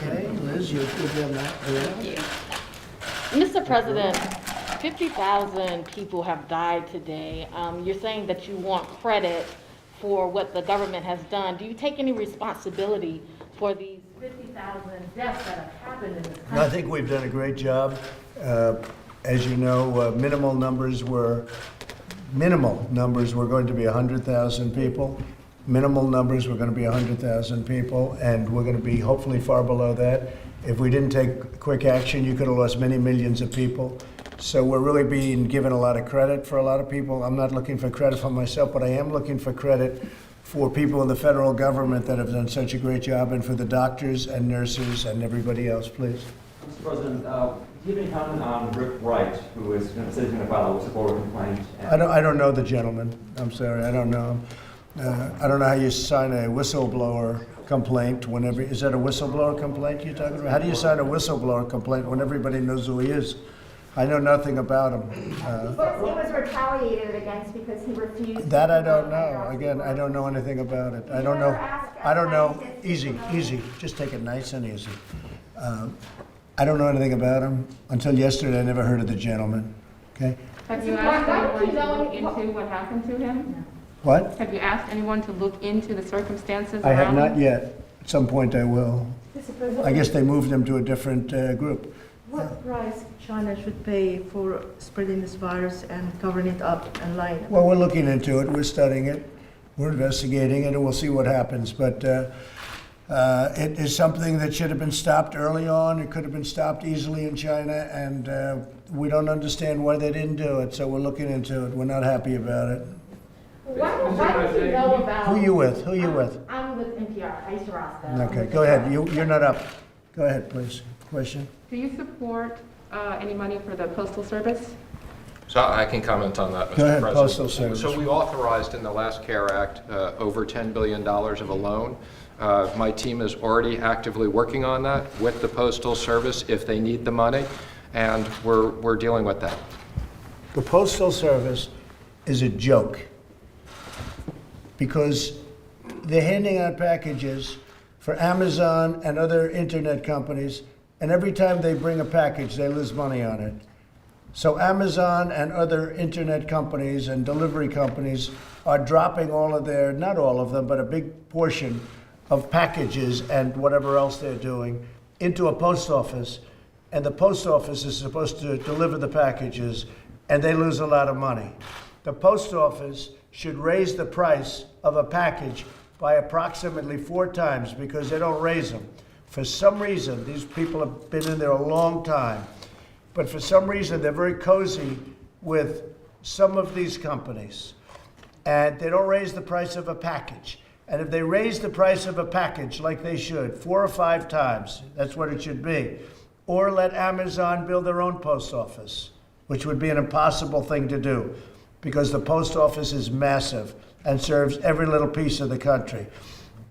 Okay, Liz, you'll be on that. Thank you. Mr. President, 50,000 people have died today. You're saying that you want credit for what the government has done. Do you take any responsibility for these 50,000 deaths that have happened in this country? I think we've done a great job. As you know, minimal numbers were going to be 100,000 people. Minimal numbers were going to be 100,000 people, and we're going to be hopefully far below that. If we didn't take quick action, you could have lost many millions of people. So we're really being given a lot of credit for a lot of people. I'm not looking for credit for myself, but I am looking for credit for people in the federal government that have done such a great job, and for the doctors and nurses and everybody else, please. Mr. President, do you have any comment on Rick Wright, who is said he's going to file a whistleblower complaint? I don't know the gentleman. I'm sorry, I don't know him. I don't know how you sign a whistleblower complaint whenever, is that a whistleblower complaint you're talking about? How do you sign a whistleblower complaint when everybody knows who he is? I know nothing about him. He was retaliated against because he refused. That I don't know. Again, I don't know anything about it. I don't know. Easy. Just take it nice and easy. I don't know anything about him. Until yesterday, I never heard of the gentleman. Okay? Have you asked anyone to look into what happened to him? What? Have you asked anyone to look into the circumstances I have around not him? yet. At some point I will. I guess they moved him to a different group. What price China should pay for spreading this virus and covering it up and lying? Well, we're looking into it. We're studying it. We're investigating it, and we'll see what happens. But it is something that should have been stopped early on. It could have been stopped easily in China, and we don't understand why they didn't do it. So we're looking into it. We're not happy about it. Why don't you know about... Who you with? I'm with NPR, Aisha Roscoe. Okay, go ahead. You're not up. Go ahead, please. Question? Do you support any money for the Postal Service? So I can comment on that, Mr. Go ahead, President. Postal Service. So we authorized in the last CARE Act over $10 billion of a loan. My team is already actively working on that with the Postal Service if they need the money, and we're dealing with that. The Postal Service is a joke because they're handing out packages for Amazon and other internet companies, and every time they bring a package, they lose money on it. So Amazon and other internet companies and delivery companies are dropping all of their, not all of them, but a big portion of packages and whatever else they're doing into a post office, and the post office is supposed to deliver the packages, and they lose a lot of money. The post office should raise the price of a package by approximately 4 times because they don't raise them. For some reason, these people have been in there a long time, but for some reason they're very cozy with some of these companies, and they don't raise the price of a package. And if they raise the price of a package like they should, 4 or 5 times, that's what it should be, or let Amazon build their own post office, which would be an impossible thing to do because the post office is massive and serves every little piece of the country.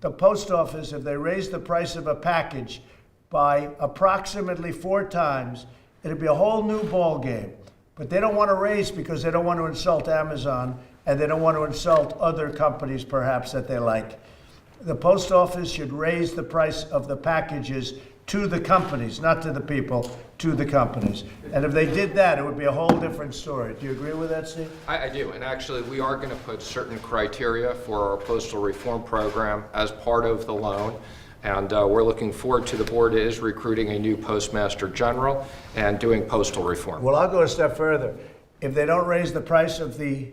The post office, if they raise the price of a package by approximately 4 times, it'd be a whole new ball game. But they don't want to raise because they don't want to insult Amazon, and they don't want to insult other companies perhaps that they like. The post office should raise the price of the packages to the companies, not to the people, to the companies. And if they did that, it would be a whole different story. Do you agree with that, Steve? I do, and actually we are going to put certain criteria for our postal reform program as part of the loan, and we're looking forward to the board is recruiting a new postmaster general and doing postal reform. Well, I'll go a step further. If they don't raise the price of the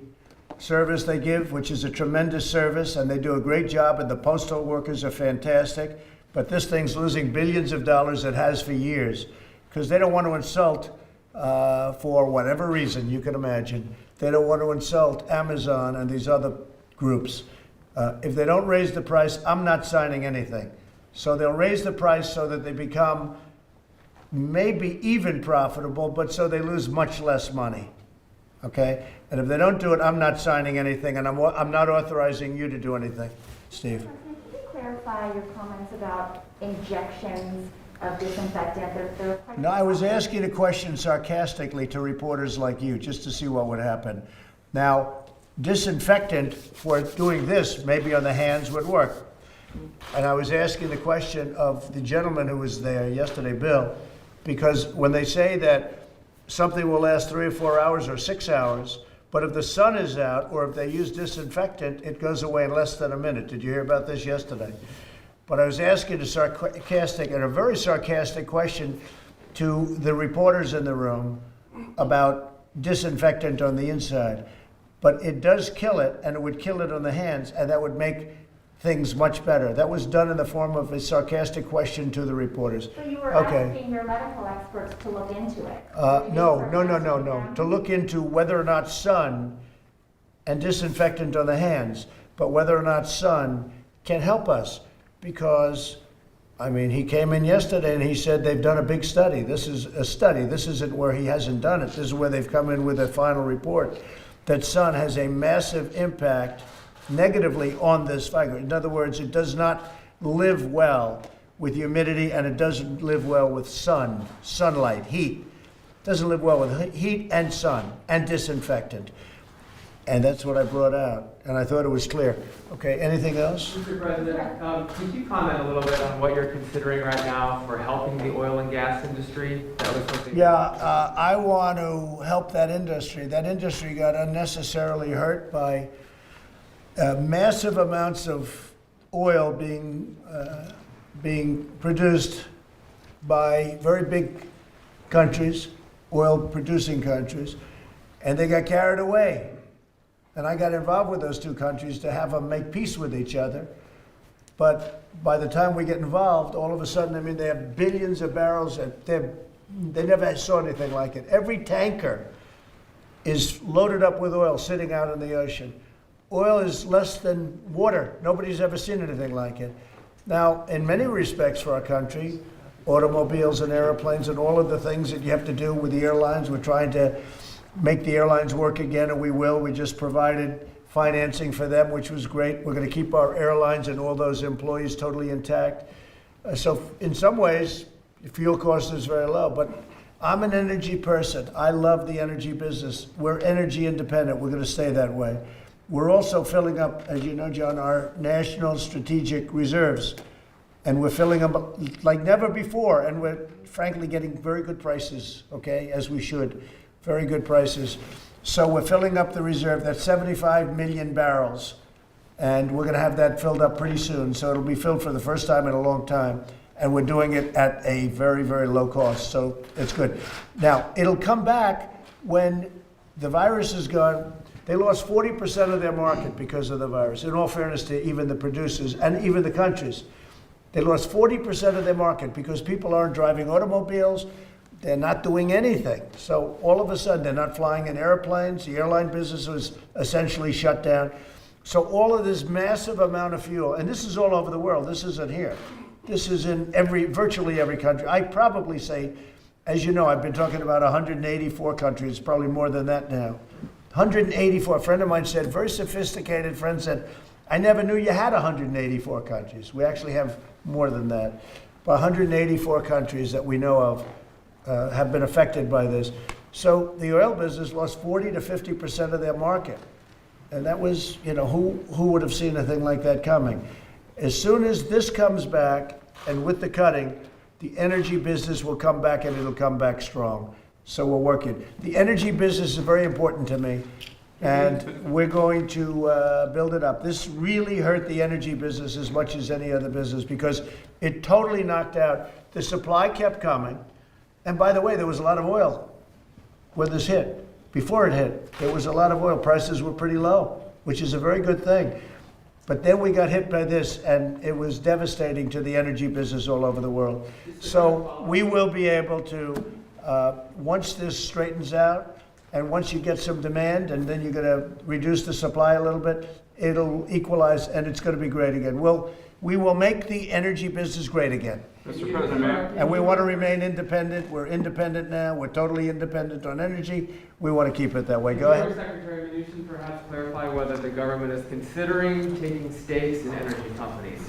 service they give, which is a tremendous service, and they do a great job, and the postal workers are fantastic, but this thing's losing billions of dollars, it has for years, because they don't want to insult, for whatever reason you can imagine, they don't want to insult Amazon and these other groups. If they don't raise the price, I'm not signing anything. So they'll raise the price so that they become maybe even profitable, but so they lose much less money. Okay? And if they don't do it, I'm not signing anything, and I'm not authorizing you to do anything. Steve? Can you clarify your comments about injections of disinfectant? They're quite No, I was asking a question sarcastically to reporters like you, just to see what would happen. Now, disinfectant for doing this, maybe on the hands, would work. And I was asking the question of the gentleman who was there yesterday, Bill, because when they say that something will last 3 or 4 hours or 6 hours, but if the sun is out or if they use disinfectant, it goes away in less than a minute. Did you hear about this yesterday? But I was asking a sarcastic and a very sarcastic question to the reporters in the room about disinfectant on the inside. But it does kill it, and it would kill it on the hands, and that would make things much better. That was done in the form of a sarcastic question to the reporters. So you were Okay. asking your medical experts to look into it? No. To look into whether or not sun and disinfectant on the hands, but whether or not sun can help us. Because, I mean, he came in yesterday and he said they've done a big study. This is a study. This isn't where he hasn't done it. This is where they've come in with a final report that sun has a massive impact negatively on this virus. In other words, it does not live well with humidity, and it doesn't live well with sunlight, heat. It doesn't live well with heat and sun and disinfectant. And that's what I brought out, and I thought it was clear. Okay, anything else? Mr. President, could you comment a little bit on what you're considering right now for helping the oil and gas industry? That was something. Yeah, I want to help that industry. That industry got unnecessarily hurt by massive amounts of oil being produced by very big countries, oil-producing countries, and they got carried away. And I got involved with those two countries to have them make peace with each other. But by the time we get involved, all of a sudden, I mean, they have billions of barrels, and they never saw anything like it. Every tanker is loaded up with oil sitting out in the ocean. Oil is less than water. Nobody's ever seen anything like it. Now, in many respects for our country, automobiles and airplanes and all of the things that you have to do with the airlines, we're trying to make the airlines work again, and we will. We just provided financing for them, which was great. We're going to keep our airlines and all those employees totally intact. So in some ways, the fuel cost is very low, but I'm an energy person. I love the energy business. We're energy independent. We're going to stay that way. We're also filling up, as you know, John, our national strategic reserves, and we're filling them up like never before, and we're frankly getting very good prices, okay, as we should. Very good prices. So we're filling up the reserve. That's 75 million barrels. And we're going to have that filled up pretty soon. So it'll be filled for the first time in a long time. And we're doing it at a very, very low cost. So it's good. Now, it'll come back when the virus is gone. They lost 40% of their market because of the virus, in all fairness to even the producers and even the countries. They lost 40% of their market because people aren't driving automobiles. They're not doing anything. So all of a sudden, they're not flying in airplanes. The airline business was essentially shut down. So all of this massive amount of fuel, and this is all over the world. This isn't here. This is in virtually every country. I probably say, as you know, I've been talking about 184 countries, probably more than that now. 184. A friend of mine said, very sophisticated friend said, I never knew you had 184 countries. We actually have more than that. But 184 countries that we know of have been affected by this. So the oil business lost 40 to 50% of their market. And that was, you know, who would have seen a thing like that coming? As soon as this comes back, and with the cutting, the energy business will come back, and it'll come back strong. So we're working. The energy business is very important to me, and we're going to build it up. This really hurt the energy business as much as any other business because it totally knocked out. The supply kept coming. And by the way, there was a lot of oil when this hit. Before it hit, there was a lot of oil. Prices were pretty low, which is a very good thing. But then we got hit by this, and it was devastating to the energy business all over the world. So we will be able to, once this straightens out, and once you get some demand, and then you're going to reduce the supply a little bit, it'll equalize, and it's going to be great again. We will make the energy business great again. Mr. President, And we want to remain independent. We're independent now. We're totally independent on energy. We want to keep it that way. Go ahead. Secretary Mnuchin perhaps clarify whether the government is considering taking stakes in energy companies?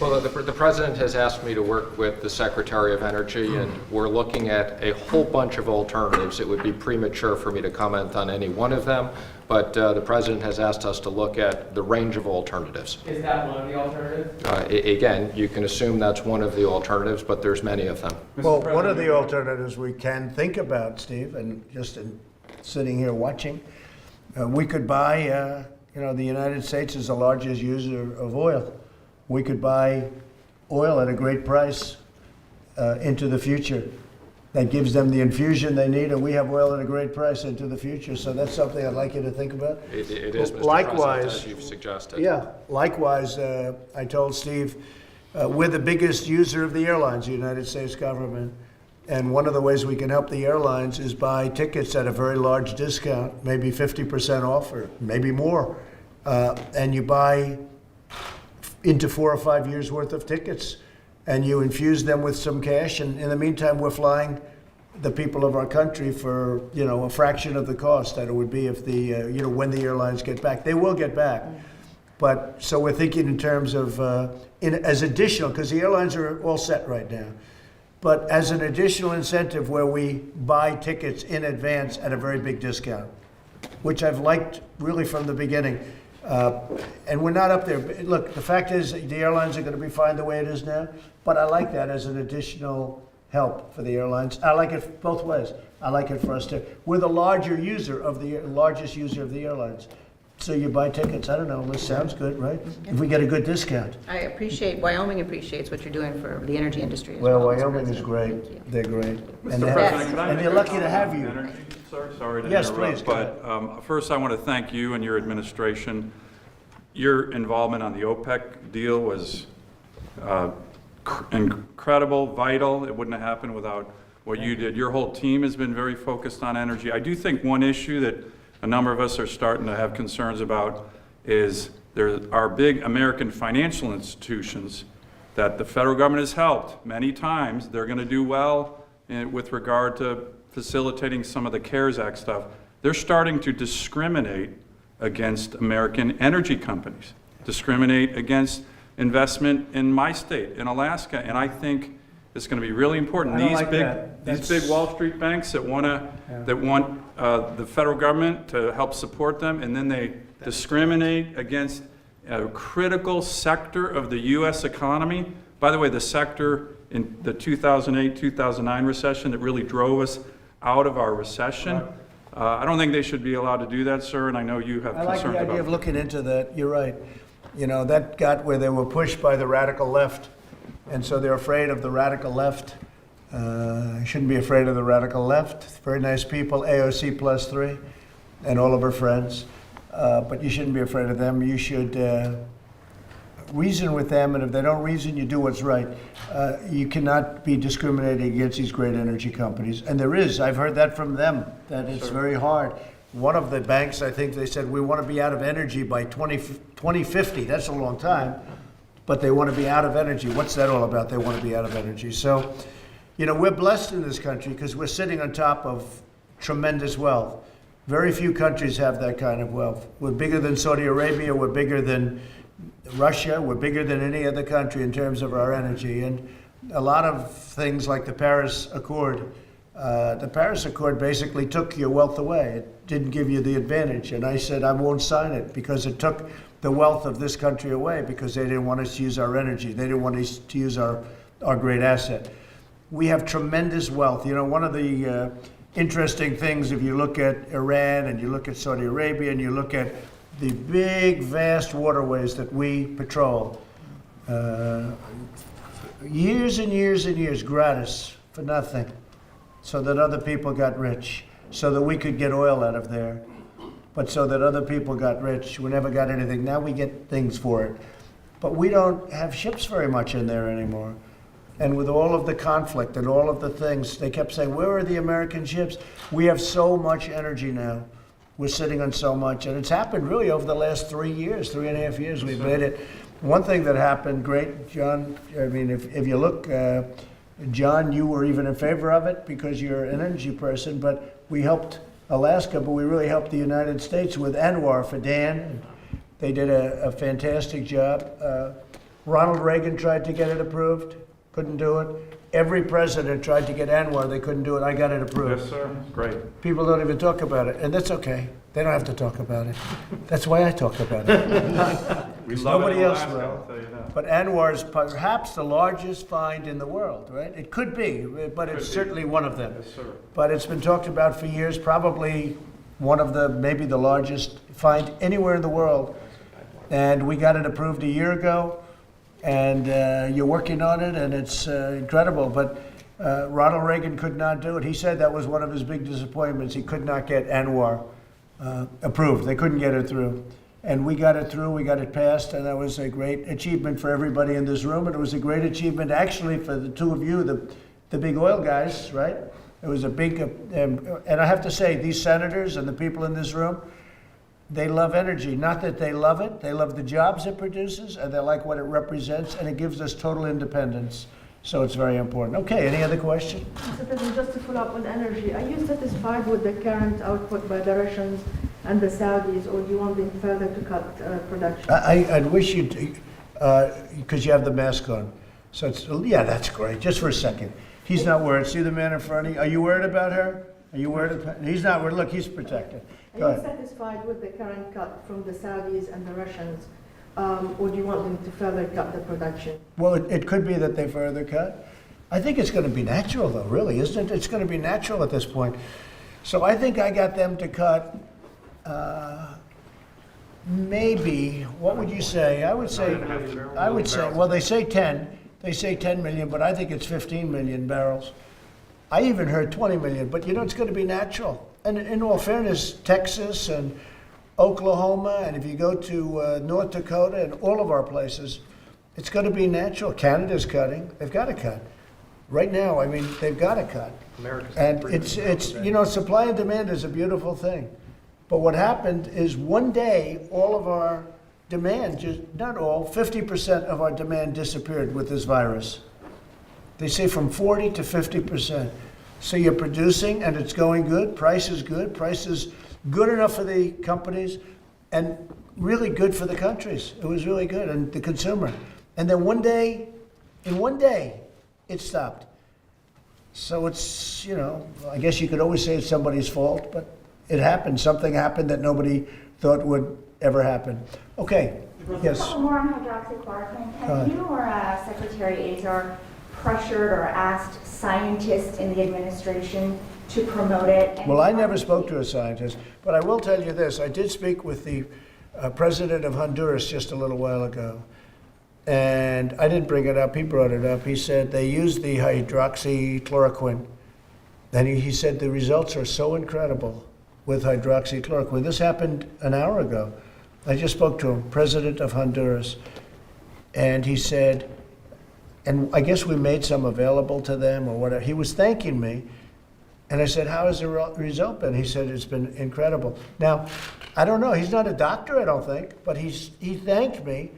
Well, the President has asked me to work with the Secretary of Energy, and we're looking at a whole bunch of alternatives. It would be premature for me to comment on any one of them. but the President has asked us to look at the range of alternatives. Is that one of the alternatives? Again, you can assume that's one of the alternatives, but there's many of them. Well, one of the alternatives we can think about, Steve, and just in sitting here watching, we could buy, the United States is the largest user of oil. We could buy oil at a great price into the future. That gives them the infusion they need, and we have oil at a great price into the future. So that's something I'd like you to think about. It is, Mr. Likewise, President, as you've suggested. Yeah, likewise, I told Steve, we're the biggest user of the airlines, the United States government. And one of the ways we can help the airlines is buy tickets at a very large discount, maybe 50% off or maybe more. And you buy into 4 or 5 years worth of tickets, and you infuse them with some cash. And in the meantime, we're flying the people of our country for, a fraction of the cost that it would be if when the airlines get back. They will get back. But so we're thinking in terms of, as additional, because the airlines are all set right now. But as an additional incentive where we buy tickets in advance at a very big discount, which I've liked really from the beginning. And we're not up there. Look, the fact is the airlines are going to be fine the way it is now, but I like that as an additional help for the airlines. I like it both ways. I like it for us too. We're the largest user of the airlines. So you buy tickets. I don't know. This sounds good, right? If we get a good discount. Wyoming appreciates what you're doing for the energy industry as Well, well. Mr. Wyoming is President. great. Thank you. They're great. Mr. And President, can I and make they're a lucky to comment have on you. energy? Sorry to Yes, interrupt. please, go But first, I want to thank you and your administration. Your involvement on the OPEC deal was incredible, vital. It wouldn't have happened without what you did. Your whole team has been very focused on energy. I do think one issue that a number of us are starting to have concerns about is there are big American financial institutions that the federal government has helped many times. They're going to do well with regard to facilitating some of the CARES Act stuff. They're starting to discriminate against American energy companies, discriminate against investment in my state, in Alaska, and I think it's going to be really important. I don't like that. These big Wall Street banks that want the federal government to help support them, and then they discriminate against a critical sector of the U.S. economy. By the way, the sector in the 2008-2009 recession that really drove us out of our recession. I don't think they should be allowed to do that, sir, and I know you have I like concerns the about idea of that. looking into that. You're right. That got where they were pushed by the radical left, and so they're afraid of the radical left. You shouldn't be afraid of the radical left. Very nice people, AOC +3, and all of her friends. But you shouldn't be afraid of them. You should reason with them, and if they don't reason, you do what's right. You cannot be discriminating against these great energy companies. And there is, I've heard that from them, that it's very hard. One of the banks, I think they said, we want to be out of energy by 2050. That's a long time, but they want to be out of energy. What's that all about? They want to be out of energy. So, we're blessed in this country because we're sitting on top of tremendous wealth. Very few countries have that kind of wealth. We're bigger than Saudi Arabia. We're bigger than Russia. We're bigger than any other country in terms of our energy. And a lot of things like the Paris Accord basically took your wealth away. It didn't give you the advantage. And I said, I won't sign it because it took the wealth of this country away because they didn't want us to use our energy. They didn't want us to use our great asset. We have tremendous wealth. One of the interesting things, if you look at Iran and you look at Saudi Arabia and you look at the big, vast waterways that we patrol, years and years and years gratis for nothing, so that other people got rich, so that we could get oil out of there, but so that other people got rich. We never got anything. Now we get things for it. But we don't have ships very much in there anymore. And with all of the conflict and all of the things, they kept saying, where are the American ships? We have so much energy now. We're sitting on so much. And it's happened really over the last 3 years, 3.5 years. We've made it. One thing that happened, great, John, if you look, John, you were even in favor of it because you're an energy person, but we helped Alaska, but we really helped the United States with Anwar for Dan. They did a fantastic job. Ronald Reagan tried to get it approved, couldn't do it. Every president tried to get Anwar, they couldn't do it, I got it approved. Yes, sir. Great. People don't even talk about it, and that's okay. They don't have to talk about it. That's why I talk about it. We love it Nobody in else Alaska, will. I'll tell you that. But Anwar is perhaps the largest find in the world, right? It could be, but it's Could be. certainly one of them. Yes, sir. But it's been talked about for years, probably one of the, maybe the largest find anywhere in the world. And we got it approved a year ago, and you're working on it, and it's incredible. But Ronald Reagan could not do it. He said that was one of his big disappointments. He could not get Anwar approved. They couldn't get it through. And we got it through, we got it passed, and that was a great achievement for everybody in this room. And it was a great achievement actually for the two of you, the big oil guys, right? It was a big, and I have to say, these senators and the people in this room, they love energy. Not that they love it, they love the jobs it produces, and they like what it represents, and it gives us total independence. So it's very important. Okay, any other question? Mr. President, just to follow up on energy, are you satisfied with the current output by the Russians and the Saudis, or do you want them further to cut production? I'd wish you'd, because you have the mask on. So it's, yeah, that's great. Just for a second. He's not worried. See the man in front of you? Are you worried about her? Are you worried about, he's not worried. Look, he's protected. Go Are you ahead. satisfied with the current cut from the Saudis and the Russians, or do you want them to further cut the production? Well, it could be that they further cut. I think it's going to be natural, though, really, isn't it? It's going to be natural at this point. So I think I got them to cut maybe, what would you say? I would say, well, they say 10. They say 10 million, but I think it's 15 million barrels. I even heard 20 million, but you know, it's going to be natural. And in all fairness, Texas and Oklahoma, and if you go to North Dakota and all of our places, it's going to be natural. Canada's cutting. They've got to cut. Right now, I mean, they've got to cut. And it's you know, supply and demand is a beautiful thing. But what happened is one day, all of our demand, just not all, 50% of our demand disappeared with this virus. They say from 40 to 50%. So you're producing and it's going good, price is good enough for the companies and really good for the countries. It was really good, and the consumer. And then in one day, it stopped. So it's, you know, I guess you could always say it's somebody's fault, but it happened. Something happened that nobody thought would ever happen. Okay, yes. A couple more on hydroxychloroquine. Have you or Secretary Azar pressured or asked scientists in the administration to promote it? Well, I never spoke to a scientist, but I will tell you this. I did speak with the president of Honduras just a little while ago, and I didn't bring it up. He brought it up. He said they used the hydroxychloroquine, and he said the results are so incredible with hydroxychloroquine. This happened an hour ago. I just spoke to him, president of Honduras, and he said, and I guess we made some available to them or whatever. He was thanking me, and I said, how has the result been? He said, it's been incredible. Now, I don't know. He's not a doctor, I don't think, but he thanked me,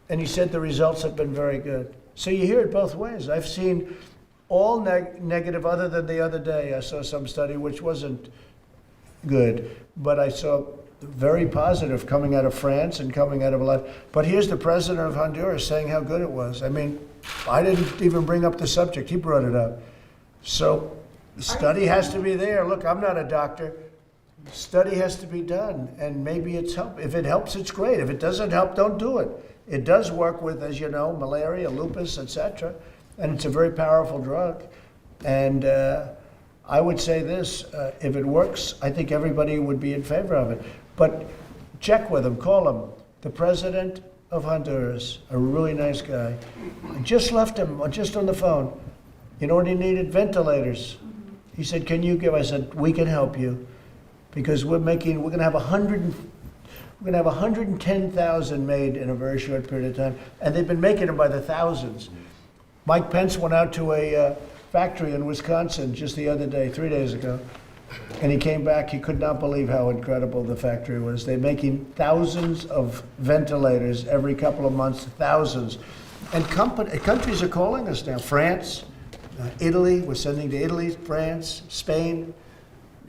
and he said the results have been very good. So you hear it both ways. I've seen all negative, other than the other day. I saw some study which wasn't good, but I saw very positive coming out of France and coming out of a lot. But here's the president of Honduras saying how good it was. I mean, I didn't even bring up the subject. He brought it up. So the study has to be there. Look, I'm not a doctor. Study has to be done, and maybe it's help. If it helps, it's great. If it doesn't help, don't do it. It does work with, as you know, malaria, lupus, etc., and it's a very powerful drug. And I would say this, if it works, I think everybody would be in favor of it. But check with him, call him. The president of Honduras, a really nice guy. I just left him, just on the phone. You know what he needed? Ventilators. He said, can you give? I said, we can help you. Because we're going to have 110,000 made in a very short period of time. And they've been making them by the thousands. Mike Pence went out to a factory in Wisconsin just the other day, 3 days ago. And he came back, he could not believe how incredible the factory was. They're making thousands of ventilators every couple of months, thousands. And countries are calling us now. France, Italy, we're sending to Italy, France, Spain.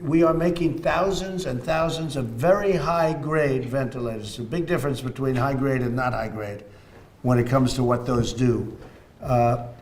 We are making thousands and thousands of very high-grade ventilators. There's a big difference between high-grade and not high-grade when it comes to what those do.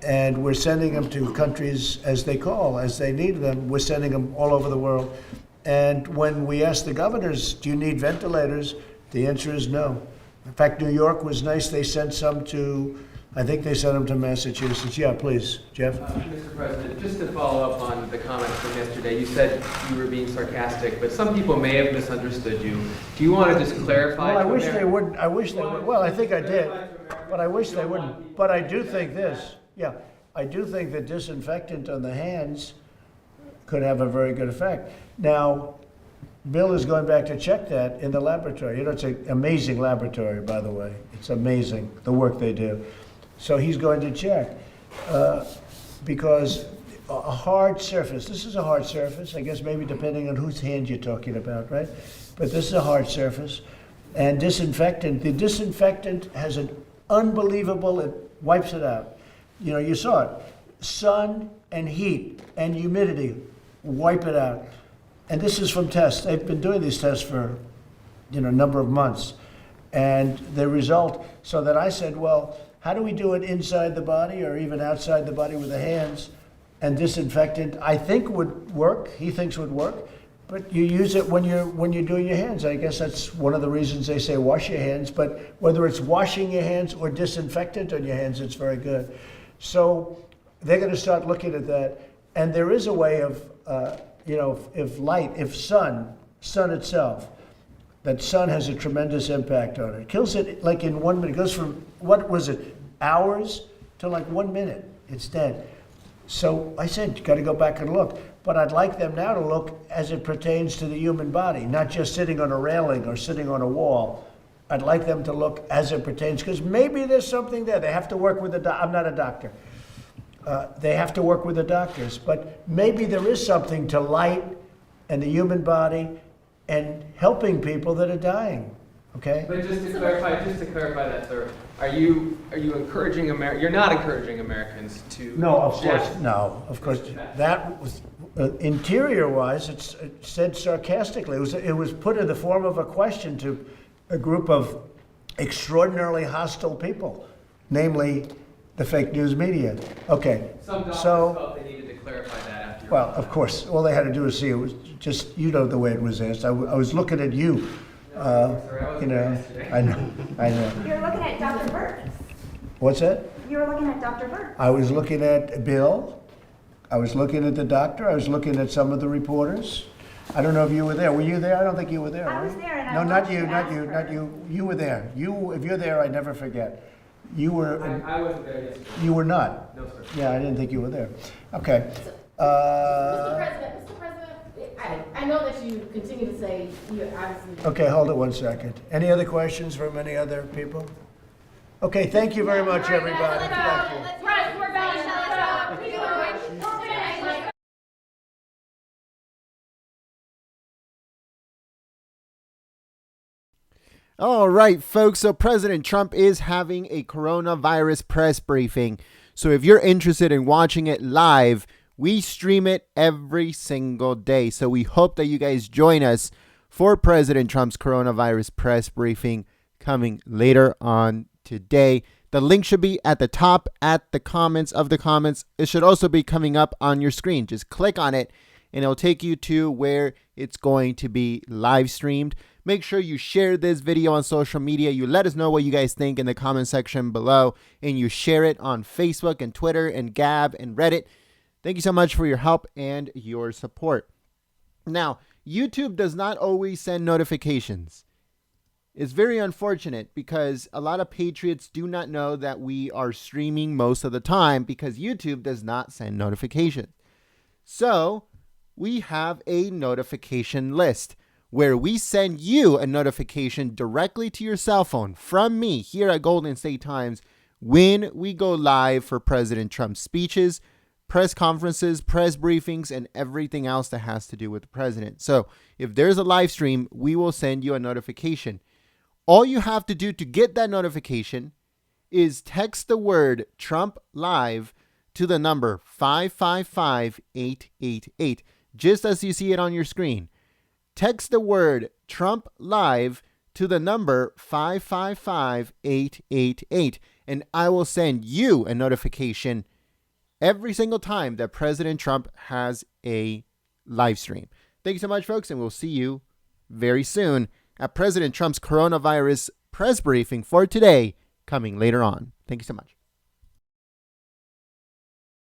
And we're sending them to countries as they call, as they need them. We're sending them all over the world. And when we ask the governors, do you need ventilators? The answer is no. In fact, New York was nice. They sent some to, I think they sent them to Massachusetts. Yeah, please, Jeff. Mr. President, just to follow up on the comments from yesterday, you said you were being sarcastic, but some people may have misunderstood you. Do you want to just clarify? Well, I wish they wouldn't. I wish they would. Well, I think I did, but I wish they wouldn't. But I do think this. Yeah, I do think that disinfectant on the hands could have a very good effect. Now, Bill is going back to check that in the laboratory. You know, it's an amazing laboratory, by the way. It's amazing, the work they do. So he's going to check because a hard surface, this is a hard surface, I guess maybe depending on whose hand you're talking about, right? But this is a hard surface. And disinfectant, the disinfectant has an unbelievable, it wipes it out. You know, you saw it. Sun and heat and humidity wipe it out. And this is from tests. They've been doing these tests for, a number of months. And the result, so that I said, well, how do we do it inside the body or even outside the body with the hands? And disinfectant, I think would work. He thinks would work. But you use it when you're doing your hands. I guess that's one of the reasons they say wash your hands. But whether it's washing your hands or disinfectant on your hands, it's very good. So they're going to start looking at that. And there is a way of, if sun itself, that sun has a tremendous impact on it. It kills it like in 1 minute. It goes from, what was it, hours to like 1 minute. It's dead. So I said, you got to go back and look. But I'd like them now to look as it pertains to the human body, not just sitting on a railing or sitting on a wall. I'd like them to look as it pertains, because maybe there's something there. They have to work with I'm not a doctor. They have to work with the doctors, but maybe there is something to light and the human body and helping people that are dying. Okay. But just to clarify that, sir, are you encouraging You're not encouraging Americans to? No, of course, no, of course. That was interior-wise. It said sarcastically. It was put in the form of a question to a group of extraordinarily hostile people, namely the fake news media. Okay. Some doctors felt they needed to clarify that after. Well, of course, all they had to do was see it was just, the way it was asked. I was looking at you. I know. You're looking at Dr. Burke. What's that? You were looking at Dr. Burke. I was looking at Bill. I was looking at the doctor. I was looking at some of the reporters. I don't know if you were there. Were you there? I don't think you were there. I was there, and I No, not watched you, you not ask you, her. not you. You were there. If you're there, I never forget. You were. I wasn't there yesterday. You were not. No, sir. Yeah, I didn't think you were there. Okay. Mr. President, I know that you continue to say you obviously. Okay, hold it 1 second. Any other questions from any other people? Okay, thank you very much, everybody. Thank you. All right, folks. So President Trump is having a coronavirus press briefing. So if you're interested in watching it live, we stream it every single day. So we hope that you guys join us for President Trump's coronavirus press briefing coming later on today. The link should be at the top at the comments of the comments. It should also be coming up on your screen. Just click on it and it'll take you to where it's going to be live streamed. Make sure you share this video on social media. You let us know what you guys think in the comment section below, and you share it on Facebook and Twitter and Gab and Reddit. Thank you so much for your help and your support. Now, YouTube does not always send notifications. It's very unfortunate because a lot of patriots do not know that we are streaming most of the time because YouTube does not send notifications. So we have a notification list where we send you a notification directly to your cell phone from me here at Golden State Times when we go live for President Trump's speeches, press conferences, press briefings, and everything else that has to do with the president. So if there's a live stream, we will send you a notification. All you have to do to get that notification is text the word Trump Live to the number 555-888, just as you see it on your screen. Text the word Trump Live to the number 555-888, and I will send you a notification every single time that President Trump has a live stream. Thank you so much, folks, and we'll see you very soon at President Trump's coronavirus press briefing for today, coming later on. Thank you so much.